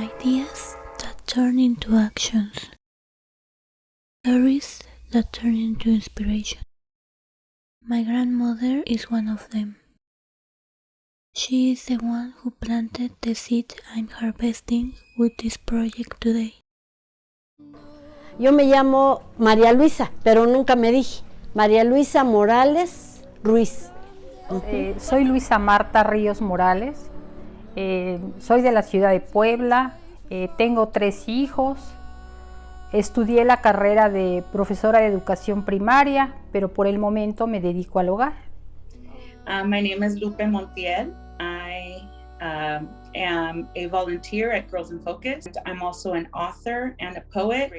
Ideas that turn into actions. Stories that turn into inspiration. My grandmother is one of them. She is the one who planted the seed I'm harvesting with this project today. Yo me llamo María Luisa, pero nunca me dije. María Luisa Morales Ruiz. Soy Luisa Marta Ríos Morales, soy de la ciudad de Puebla, tengo 3 hijos, estudié la carrera de profesora de educación primaria, pero por el momento me dedico al hogar. My name is Lupe Montiel. I am a volunteer at Girls in Focus. I'm also an author and a poet.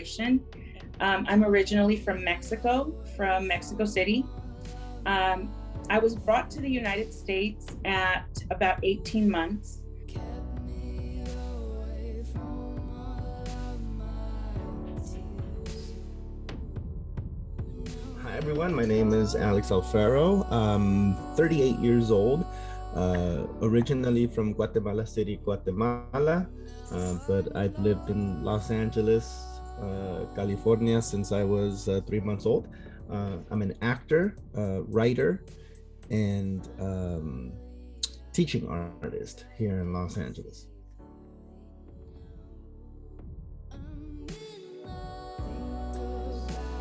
I'm originally from Mexico City. I was brought to the United States at about 18 months. Hi everyone, my name is Alex Alfaro. I'm 38 years old, originally from Guatemala City, Guatemala, but I've lived in Los Angeles, California since I was 3 months old. I'm an actor, writer, and teaching artist here in Los Angeles.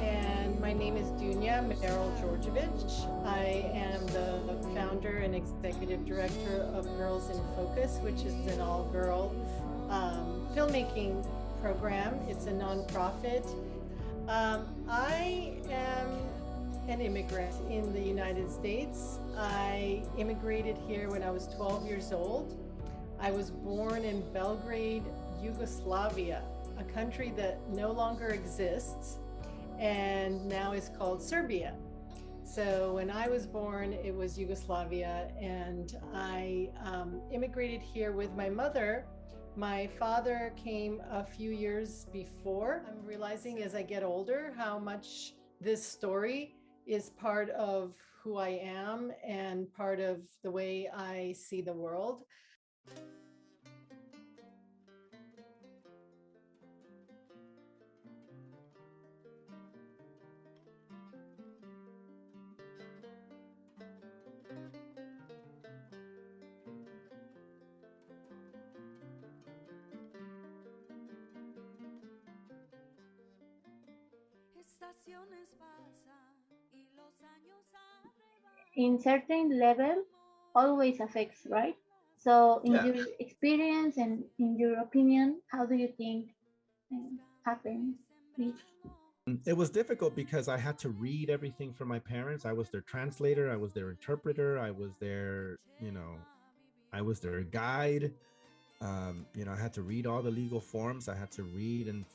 And my name is Dunya Merrill Georgievich. I am the founder and executive director of Girls in Focus, which is an all-girl filmmaking program. It's a nonprofit. I am an immigrant in the United States. I immigrated here when I was 12 years old. I was born in Belgrade, Yugoslavia, a country that no longer exists and now is called Serbia. So when I was born, it was Yugoslavia, and I immigrated here with my mother. My father came a few years before. I'm realizing as I get older how much this story is part of who I am and part of the way I see the world. In certain level always affects, right? So in Yeah. your experience and in your opinion, how do you think happened this? It was difficult because I had to read everything from my parents. I was their translator, I was their interpreter, I was their, I was their guide. I had to read all the legal forms. I had to read and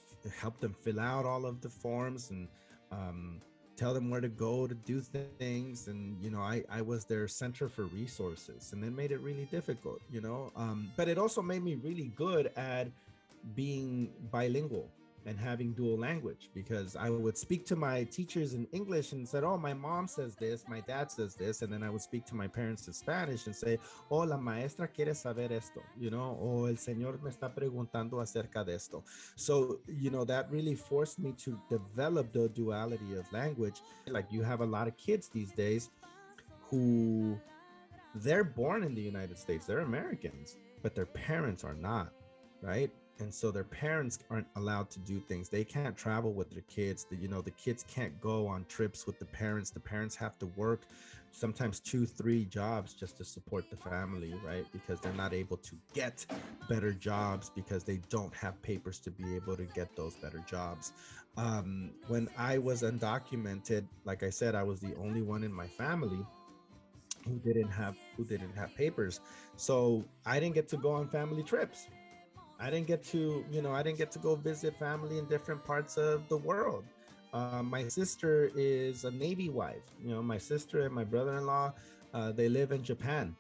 help them fill out all of the forms and tell them where to go to do things. And, I was their center for resources, and it made it really difficult, but it also made me really good at being bilingual and having dual language, because I would speak to my teachers in English and said, oh, my mom says this, my dad says this. And then I would speak to my parents in Spanish and say, oh, la maestra quiere saber esto, o el señor me está preguntando acerca de esto. So, that really forced me to develop the duality of language. Like, you have a lot of kids these days who they're born in the United States, they're Americans, but their parents are not, right? And so their parents aren't allowed to do things. They can't travel with their kids. The kids can't go on trips with the parents. The parents have to work sometimes 2-3 jobs just to support the family, right? Because they're not able to get better jobs because they don't have papers to be able to get those better jobs. When I was undocumented, like I said, I was the only one in my family who didn't have papers. So I didn't get to go on family trips. I didn't get to go visit family in different parts of the world. My sister is a Navy wife. My sister and my brother-in-law, they live in Japan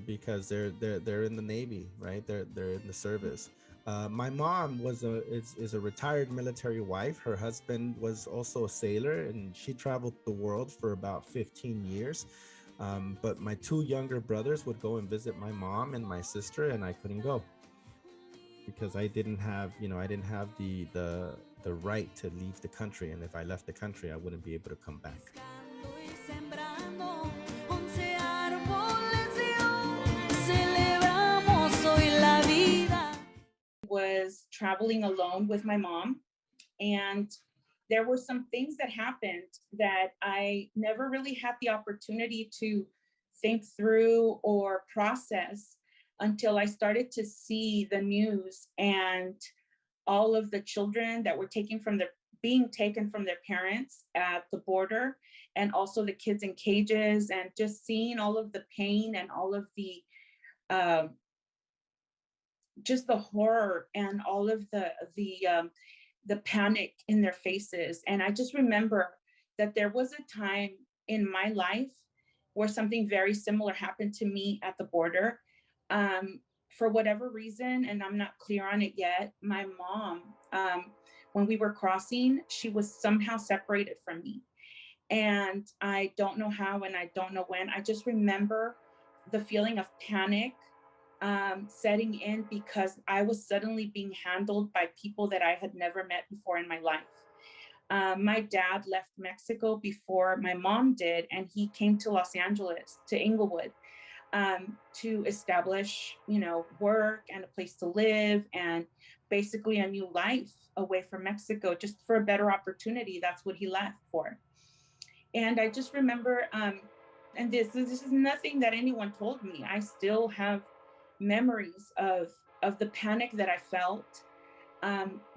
because they're in the Navy, right? They're in the service. My mom is a retired military wife. Her husband was also a sailor, and she traveled the world for about 15 years. But my 2 younger brothers would go and visit my mom and my sister, and I couldn't go. because I didn't have, I didn't have the right to leave the country, and if I left the country, I wouldn't be able to come back. Was traveling alone with my mom, and there were some things that happened that I never really had the opportunity to think through or process until I started to see the news and all of the children that were being taken from their parents at the border, and also the kids in cages, and just seeing all of the pain and all of the um, just the horror and all of the panic in their faces. And I just remember that there was a time in my life where something very similar happened to me at the border. Um, for whatever reason, and I'm not clear on it yet, my mom, when we were crossing, she was somehow separated from me. And I don't know how and I don't know when. I just remember the feeling of panic setting in because I was suddenly being handled by people that I had never met before in my life. My dad left Mexico before my mom did, and he came to Los Angeles, to Inglewood, to establish, work and a place to live and basically a new life away from Mexico, just for a better opportunity. That's what he left for. And I just remember, and this is nothing that anyone told me. I still have memories of the panic that I felt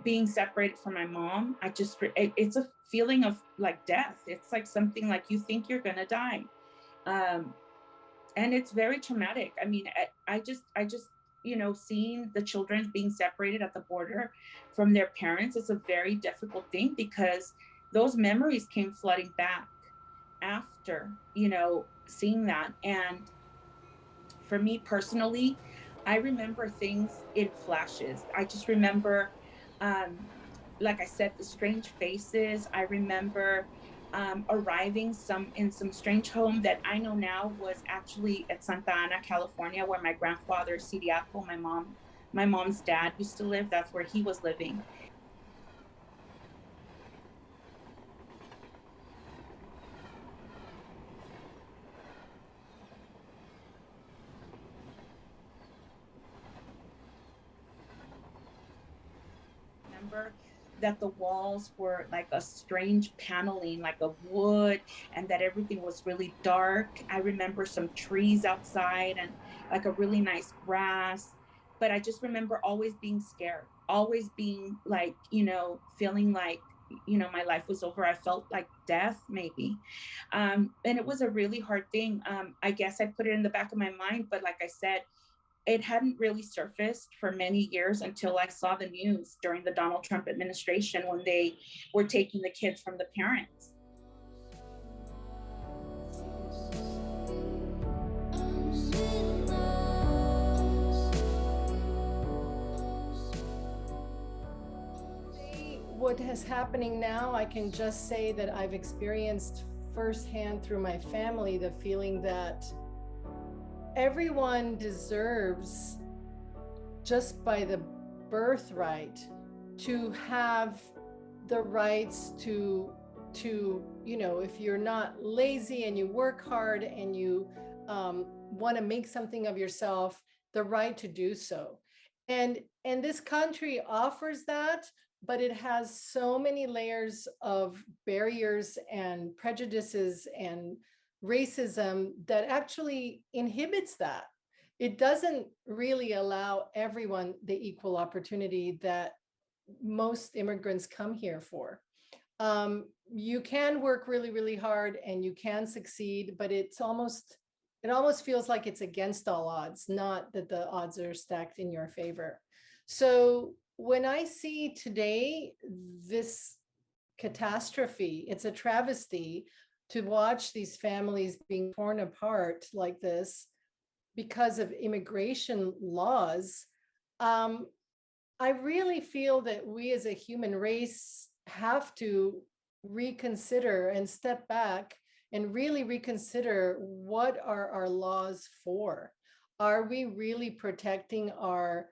being separated from my mom. It's a feeling of like death. It's like something like you think you're gonna die, and it's very traumatic. I mean, I just seeing the children being separated at the border from their parents is a very difficult thing because those memories came flooding back after seeing that. And for me personally, I remember things in flashes. I just remember, like I said, the strange faces. I remember arriving in some strange home that I know now was actually at Santa Ana, California, where my grandfather, Siriaco, my mom's dad used to live. That's where he was living. Remember that the walls were like a strange paneling, like of wood, and that everything was really dark. I remember some trees outside and like a really nice grass. But I just remember always being scared, always being like, feeling like, my life was over. I felt like death, maybe. And it was a really hard thing. I guess I put it in the back of my mind, but like I said, it hadn't really surfaced for many years until I saw the news during the Donald Trump administration when they were taking the kids from the parents. What is happening now, I can just say that I've experienced firsthand through my family the feeling that everyone deserves, just by the birthright, to have the rights to if you're not lazy and you work hard and you want to make something of yourself, the right to do so. And this country offers that, but it has so many layers of barriers and prejudices and racism that actually inhibits that. It doesn't really allow everyone the equal opportunity that most immigrants come here for. You can work really, really hard and you can succeed, but it almost feels like it's against all odds, not that the odds are stacked in your favor. So when I see today this catastrophe, it's a travesty to watch these families being torn apart like this because of immigration laws. I really feel that we as a human race have to reconsider and step back and really reconsider, what are our laws for? Are we really protecting our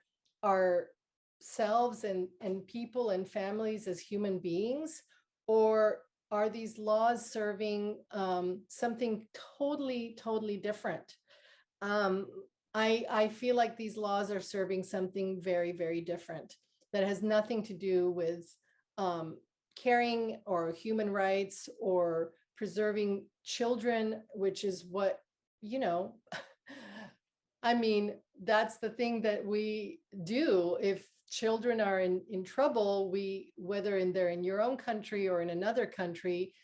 selves and people and families as human beings, or are these laws serving something totally different? I feel like these laws are serving something very different that has nothing to do with caring or human rights or preserving children, which is what, you know, I mean, that's the thing that we do. If children are in trouble, whether they're in your own country or in another country,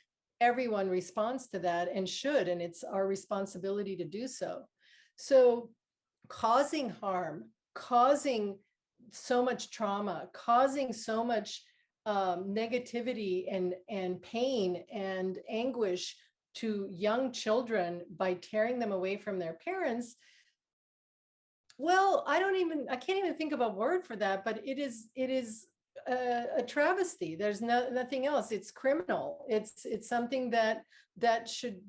everyone responds to that and should, and it's our responsibility to do so. So causing harm, causing so much trauma, causing so much negativity and pain and anguish to young children by tearing them away from their parents. Well, I can't even think of a word for that, but it is a travesty. There's nothing else. It's criminal. It's something that should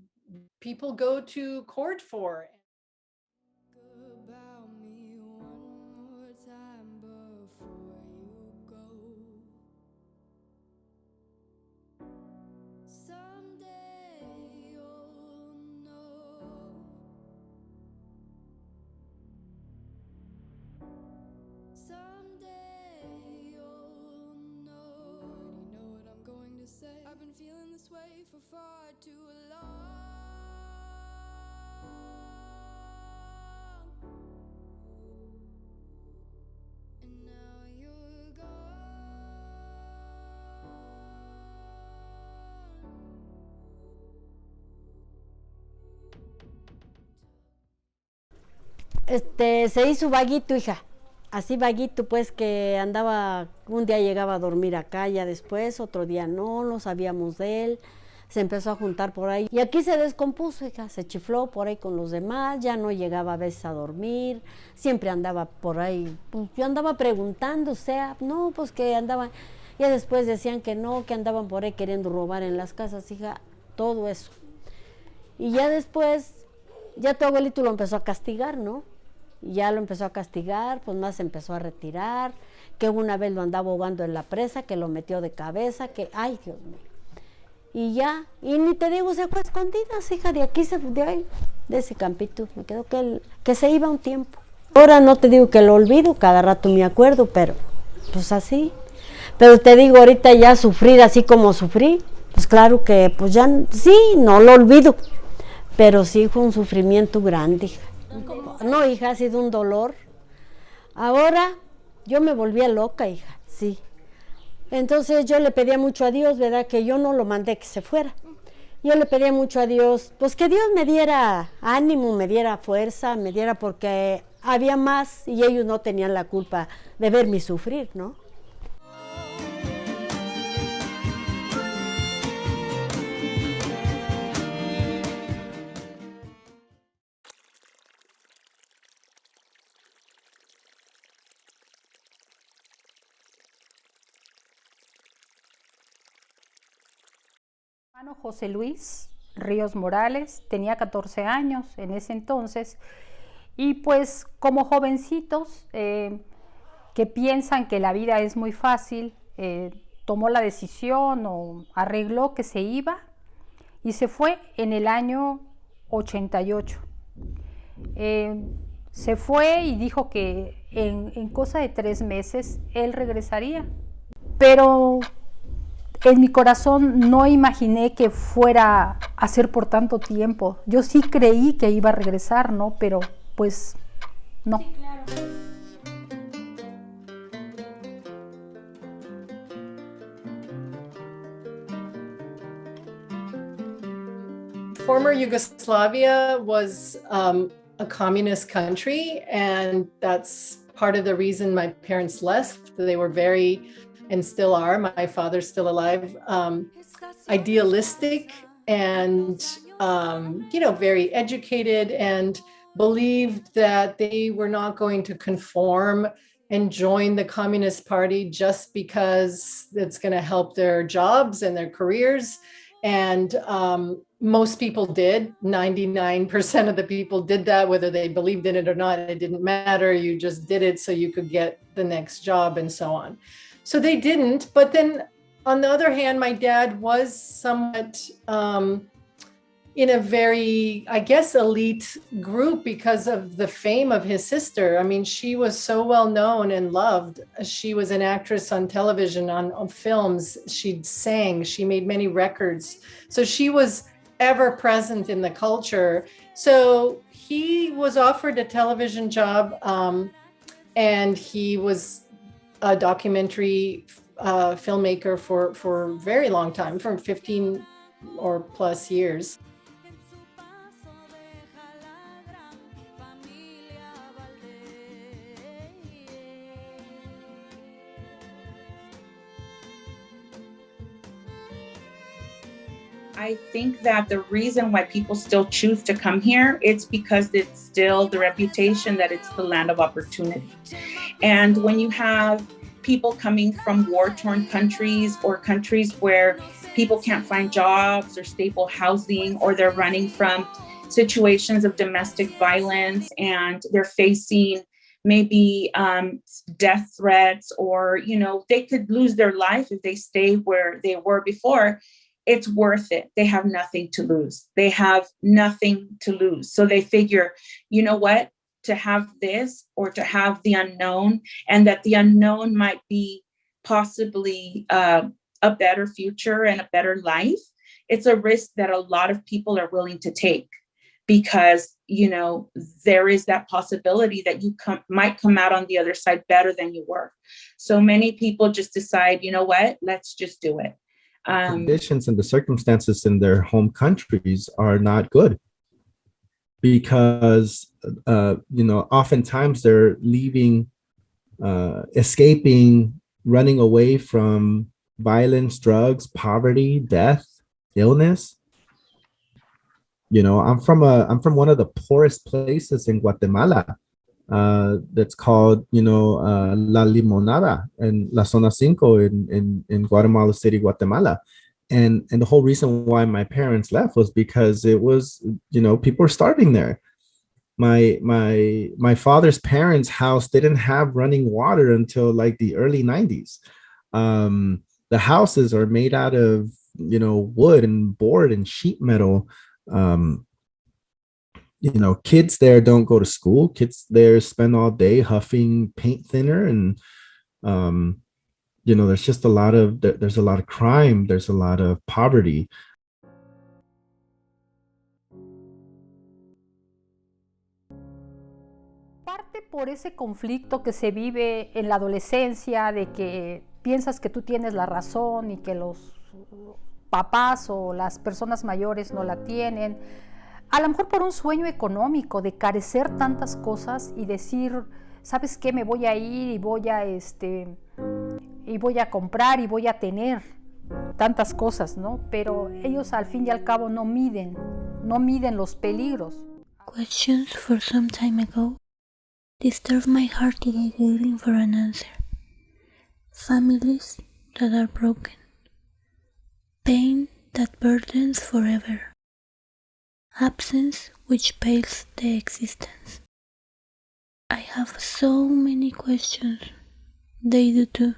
people go to court for. About me one more time before you go. Someday you'll know. Someday you'll know. You know what I'm going to say. I've been feeling this way for far too long. And now you're gone. Se hizo vaguito, hija. Así vaguito, pues, que andaba, un día llegaba a dormir acá, ya después, otro día no sabíamos de él. Se empezó a juntar por ahí. Y aquí se descompuso, hija, se chifló por ahí con los demás, ya no llegaba a veces a dormir, siempre andaba por ahí. Pues yo andaba preguntando, o sea, no, pues que andaban, ya después decían que no, que andaban por ahí queriendo robar en las casas, hija, todo eso. Y ya después, ya tu abuelito lo empezó a castigar, ¿no? Y ya lo empezó a castigar, pues más se empezó a retirar, que una vez lo andaba ahogando en la presa, que lo metió de cabeza, que, ay, Dios mío. Y ya, y ni te digo, se fue a escondidas, hija, de aquí, de ahí, de ese campito, me quedó que se iba un tiempo. Ahora no te digo que lo olvido, cada rato me acuerdo, pero pues así. Pero te digo, ahorita ya sufrir así como sufrí, pues claro que pues ya, sí, no lo olvido, pero sí fue un sufrimiento grande, hija. No, hija, ha sido un dolor. Ahora yo me volvía loca, hija, sí. Entonces yo le pedía mucho a Dios, ¿verdad? Que yo no lo mandé que se fuera. Yo le pedía mucho a Dios, pues que Dios me diera ánimo, me diera fuerza, me diera, porque había más y ellos no tenían la culpa de verme sufrir, ¿no? Mi hermano José Luis Ríos Morales tenía 14 años en ese entonces y pues como jovencitos que piensan que la vida es muy fácil, tomó la decisión o arregló que se iba y se fue en el año 88. Se fue y dijo que en cosa de 3 meses él regresaría, pero en mi corazón no imaginé que fuera a ser por tanto tiempo. Yo sí creí que iba a regresar, ¿no? Pero pues no. Sí, claro. Former Yugoslavia was a communist country, and that's part of the reason my parents left. They were very, and still are, my father's still alive, idealistic and, very educated, and believed that they were not going to conform and join the Communist Party just because it's going to help their jobs and their careers. And, most people did. 99% of the people did that, whether they believed in it or not. It didn't matter. You just did it so you could get the next job and so on. So they didn't. But then on the other hand, my dad was somewhat in a very, I guess, elite group because of the fame of his sister. I mean, she was so well known and loved. She was an actress on television, on films. She sang, she made many records. So she was ever present in the culture. So he was offered a television job, and he was a documentary filmmaker for a very long time, for 15 or plus years. I think that the reason why people still choose to come here, it's because it's still the reputation that it's the land of opportunity. And when you have people coming from war-torn countries or countries where people can't find jobs or stable housing, or they're running from situations of domestic violence and they're facing maybe death threats, or, you know, they could lose their life if they stay where they were before. It's worth it. They have nothing to lose. They have nothing to lose. So they figure, you know what, to have this or to have the unknown, and that the unknown might be possibly a better future and a better life. It's a risk that a lot of people are willing to take because, you know, there is that possibility that you might come out on the other side better than you were. So many people just decide, you know what, let's just do it. Conditions and the circumstances in their home countries are not good because you know, oftentimes they're leaving, escaping, running away from violence, drugs, poverty, death, illness. You know, I'm from one of the poorest places in Guatemala, that's called, you know, La Limonada in La Zona Cinco in Guatemala City, Guatemala. And the whole reason why my parents left was because it was, you know, people were starving there. My father's parents' house didn't have running water until like the early 90s. The houses are made out of, you know, wood and board and sheet metal. You know, kids there don't go to school. Kids there spend all day huffing paint thinner, and you know, there's just a lot of crime, there's a lot of poverty. Parte por ese conflicto que se vive en la adolescencia, de que piensas que tú tienes la razón y que los papás o las personas mayores no la tienen. A lo mejor por un sueño económico de carecer tantas cosas y decir, ¿sabes qué? Me voy a ir y voy a comprar y voy a tener tantas cosas, ¿no? Pero ellos al fin y al cabo no miden los peligros. Questions for some time ago disturb my heart today waiting for an answer. Families that are broken. Pain that burdens forever. Absence which pales the existence. I have so many questions. They do too.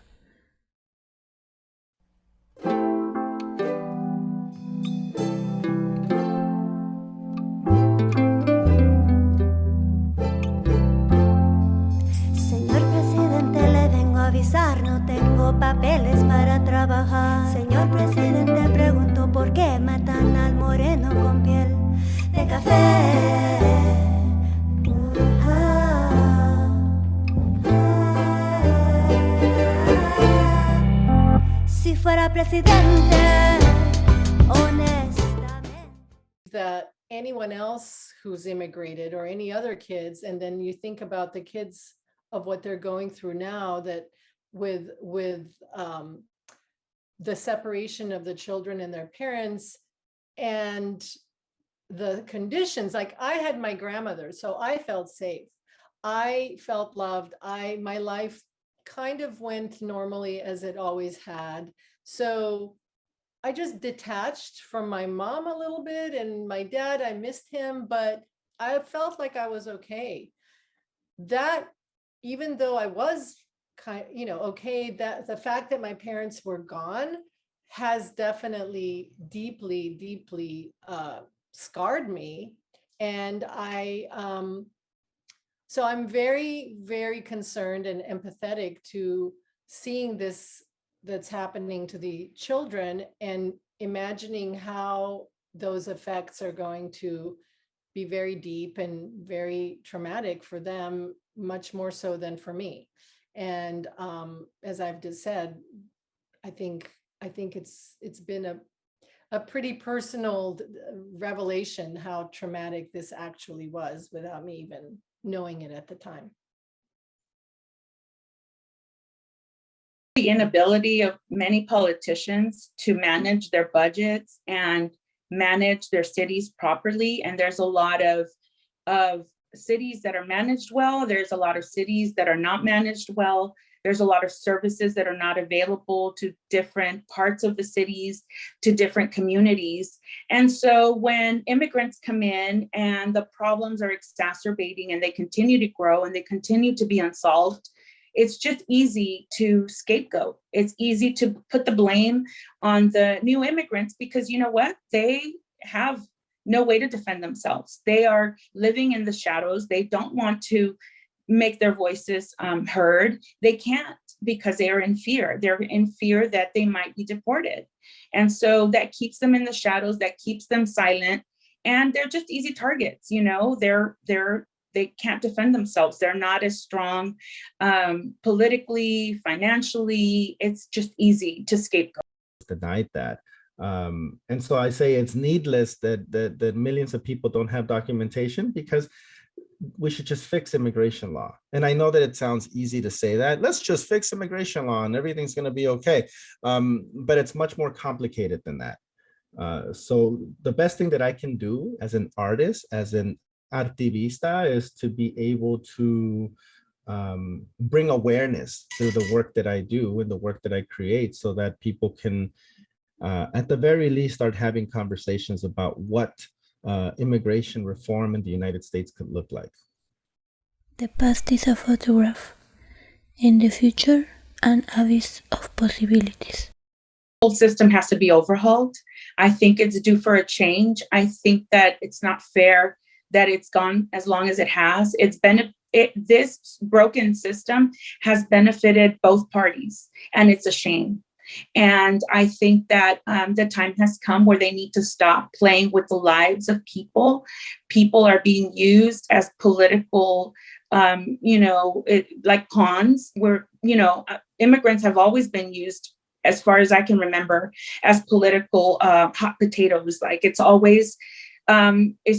Señor presidente, le vengo a avisar, no tengo papeles para trabajar. Señor presidente, pregunto por qué matan al moreno con piel de café. Si fuera presidente, honestamente. That anyone else who's immigrated or any other kids, and then you think about the kids of what they're going through now, that with the separation of the children and their parents and the conditions. Like, I had my grandmother, so I felt safe. I felt loved. My life kind of went normally as it always had. So I just detached from my mom a little bit, and my dad, I missed him, but I felt like I was okay. That, even though I was okay, that the fact that my parents were gone has definitely deeply scarred me. And so I'm very concerned and empathetic to seeing this that's happening to the children, and imagining how those effects are going to be very deep and very traumatic for them, much more so than for me. And as I've just said, I think it's been a pretty personal revelation how traumatic this actually was, without me even knowing it at the time. The inability of many politicians to manage their budgets and manage their cities properly. And there's a lot of cities that are managed well. There's a lot of cities that are not managed well. There's a lot of services that are not available to different parts of the cities, to different communities. And so when immigrants come in and the problems are exacerbating and they continue to grow and they continue to be unsolved, it's just easy to scapegoat. It's easy to put the blame on the new immigrants, because you know what? They have no way to defend themselves. They are living in the shadows. They don't want to make their voices heard. They can't, because they are in fear. They're in fear that they might be deported. And so that keeps them in the shadows, that keeps them silent. And they're just easy targets. They can't defend themselves. They're not as strong politically, financially. It's just easy to scapegoat. Denied that. And so I say it's needless that millions of people don't have documentation, because we should just fix immigration law. And I know that it sounds easy to say that. Let's just fix immigration law and everything's going to be okay. But it's much more complicated than that. So the best thing that I can do as an artist, as an artivista, is to be able to bring awareness to the work that I do and the work that I create, so that people can, at the very least, start having conversations about what immigration reform in the United States could look like. The past is a photograph. In the future, an abyss of possibilities. The whole system has to be overhauled. I think it's due for a change. I think that it's not fair that it's gone as long as it has. This broken system has benefited both parties, and it's a shame. And I think that the time has come where they need to stop playing with the lives of people. People are being used as political, like pawns. Where immigrants have always been used, as far as I can remember, as political hot potatoes. Like it's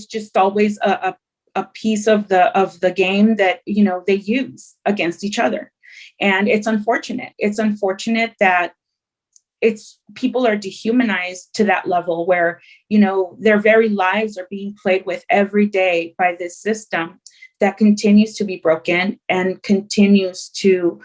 just always a piece of the game that they use against each other. And it's unfortunate. It's unfortunate that people are dehumanized to that level where their very lives are being played with every day by this system that continues to be broken and continues to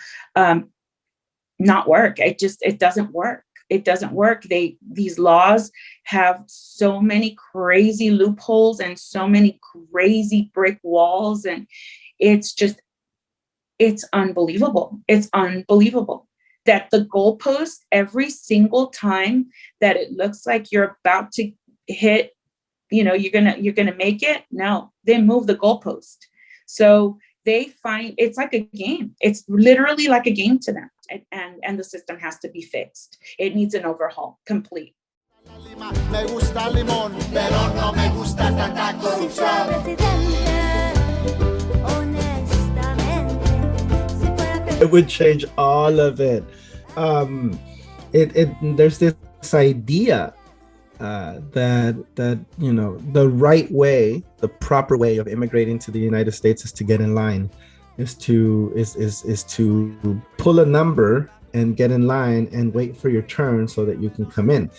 not work. It doesn't work. It doesn't work. These laws have so many crazy loopholes and so many crazy brick walls, and it's unbelievable. It's unbelievable that the goalpost, every single time that it looks like you're about to hit, you're gonna make it. No, they move the goalpost. So they find it's like a game. It's literally like a game to them. And the system has to be fixed. It needs an overhaul, complete. Me gusta el limón, pero no me gusta tanta corrupción. It would change all of it. There's this idea that the right way, the proper way of immigrating to the United States is to get in line, is to pull a number and get in line and wait for your turn so that you can come in.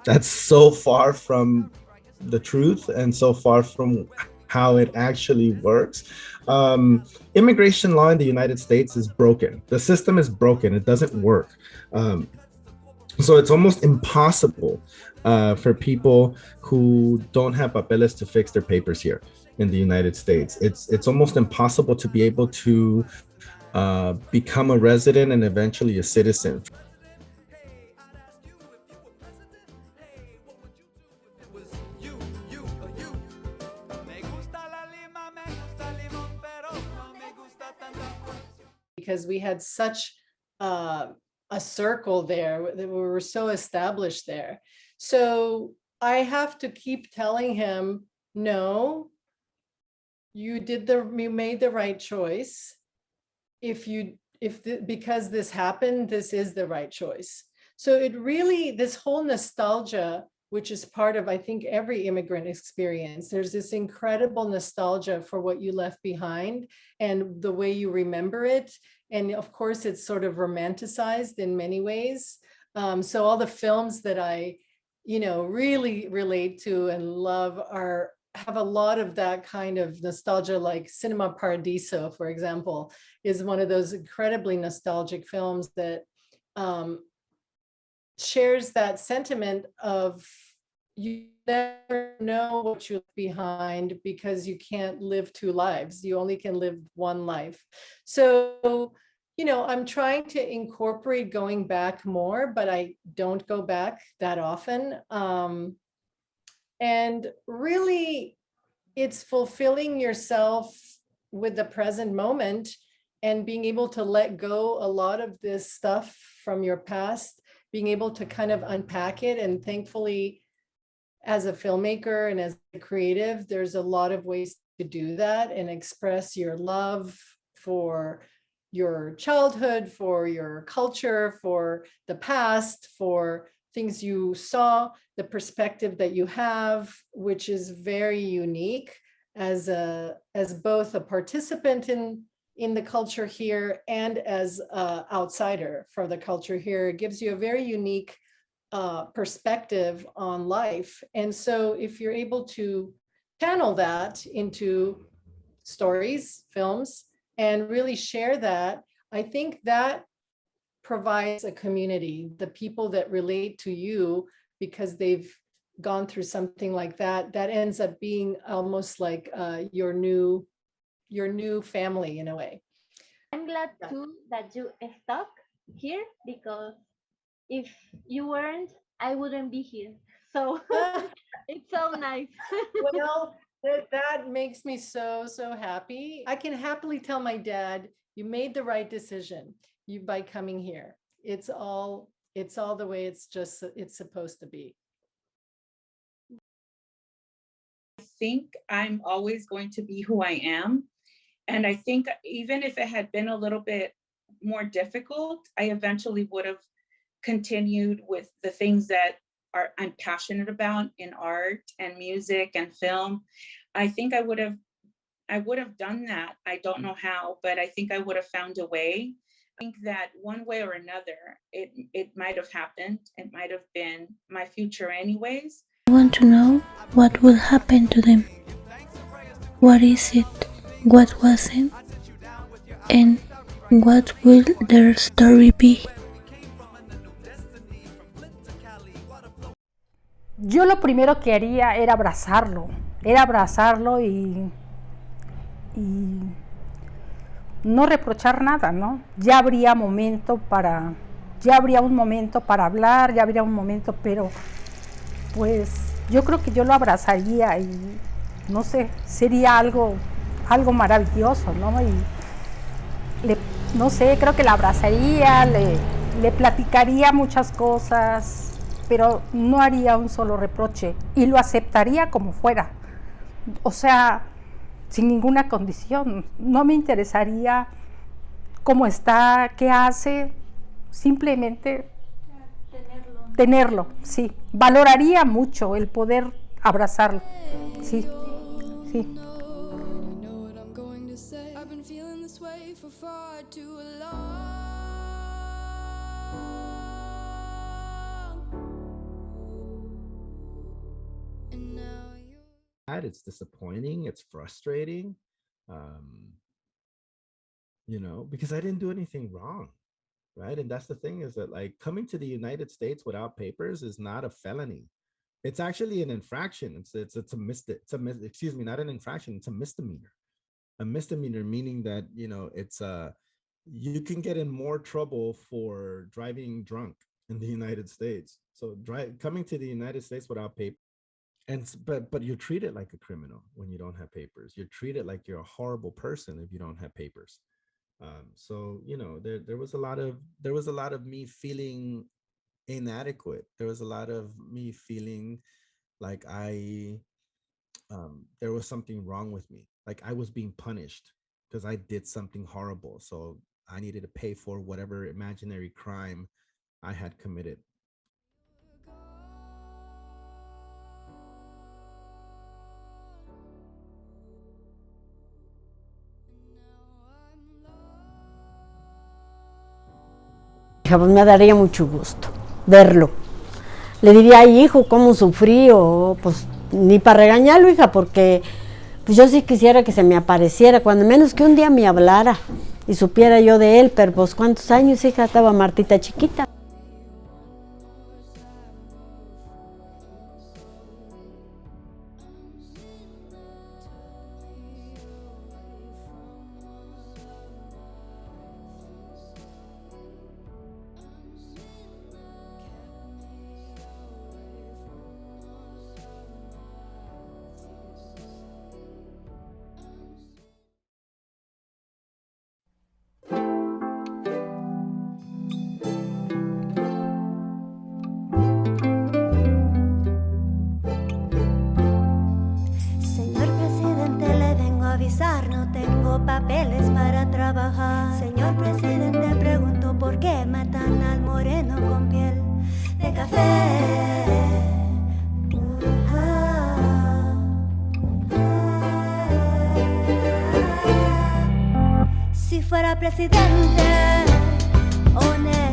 That's so far from the truth and so far from how it actually works. Immigration law in the United States is broken. The system is broken. It doesn't work. So it's almost impossible for people who don't have papeles to fix their papers here in the United States. It's almost impossible to be able to become a resident and eventually a citizen. Because we had such a circle there that we were so established there. So I have to keep telling him, no, you made the right choice. Because this happened, this is the right choice. So it really, this whole nostalgia, which is part of, I think, every immigrant experience, there's this incredible nostalgia for what you left behind and the way you remember it. And of course, it's sort of romanticized in many ways. So all the films that I, really relate to and love have a lot of that kind of nostalgia, like Cinema Paradiso, for example, is one of those incredibly nostalgic films that shares that sentiment of you never know what you left behind because you can't live two lives. You only can live one life. So, I'm trying to incorporate going back more, but I don't go back that often. And really, it's fulfilling yourself with the present moment and being able to let go a lot of this stuff from your past, being able to kind of unpack it. And thankfully, as a filmmaker and as a creative, there's a lot of ways to do that and express your love for your childhood, for your culture, for the past, for things you saw, the perspective that you have, which is very unique as both a participant in the culture here and as an outsider for the culture here. It gives you a very unique perspective on life. And so if you're able to channel that into stories, films, and really share that, I think that provides a community, the people that relate to you because they've gone through something like that, that ends up being almost like your new family in a way. I'm glad too that you stuck here, because if you weren't, I wouldn't be here. So it's so nice. Well, that makes me so happy. I can happily tell my dad, you made the right decision by coming here. It's all the way it's supposed to be. I think I'm always going to be who I am. And I think even if it had been a little bit more difficult, I eventually would have continued with the things that I'm passionate about in art and music and film. I think I would have done that. I don't know how, but I think I would have found a way. I think that one way or another, it might have happened. It might have been my future anyways. I want to know what will happen to them. What is it? What wasn't? And what will their story be? Yo lo primero que haría era abrazarlo y no reprochar nada, ¿no? Ya habría un momento para hablar, ya habría un momento, pero pues yo creo que yo lo abrazaría y no sé, sería algo maravilloso, ¿no? Y no sé, creo que la abrazaría, le platicaría muchas cosas, pero no haría un solo reproche y lo aceptaría como fuera. O sea, sin ninguna condición. No me interesaría cómo está, qué hace, simplemente tenerlo, sí. Valoraría mucho el poder abrazarlo, sí, sí. It's disappointing, it's frustrating, because I didn't do anything wrong. right? And that's the thing, is that like coming to the United States without papers is not a felony. It's actually an infraction. Excuse me, not an infraction. It's a misdemeanor. A misdemeanor meaning that, you know, you can get in more trouble for driving drunk in the United States. So coming to the United States without papers, but you're treated like a criminal when you don't have papers. You're treated like you're a horrible person if you don't have papers. So, you know, there was a lot of me feeling inadequate. There was a lot of me feeling like there was something wrong with me. Like I was being punished because I did something horrible. So I needed to pay for whatever imaginary crime I had committed. Pues me daría mucho gusto verlo. Le diría, ay, hijo, cómo sufrí, o pues ni para regañarlo, hija, porque pues yo sí quisiera que se me apareciera, cuando menos que un día me hablara y supiera yo de él, pero pues cuántos años, hija, estaba Martita chiquita. No tengo papeles para trabajar. Señor presidente, pregunto por qué matan al moreno con piel de café. Si fuera presidente honesto,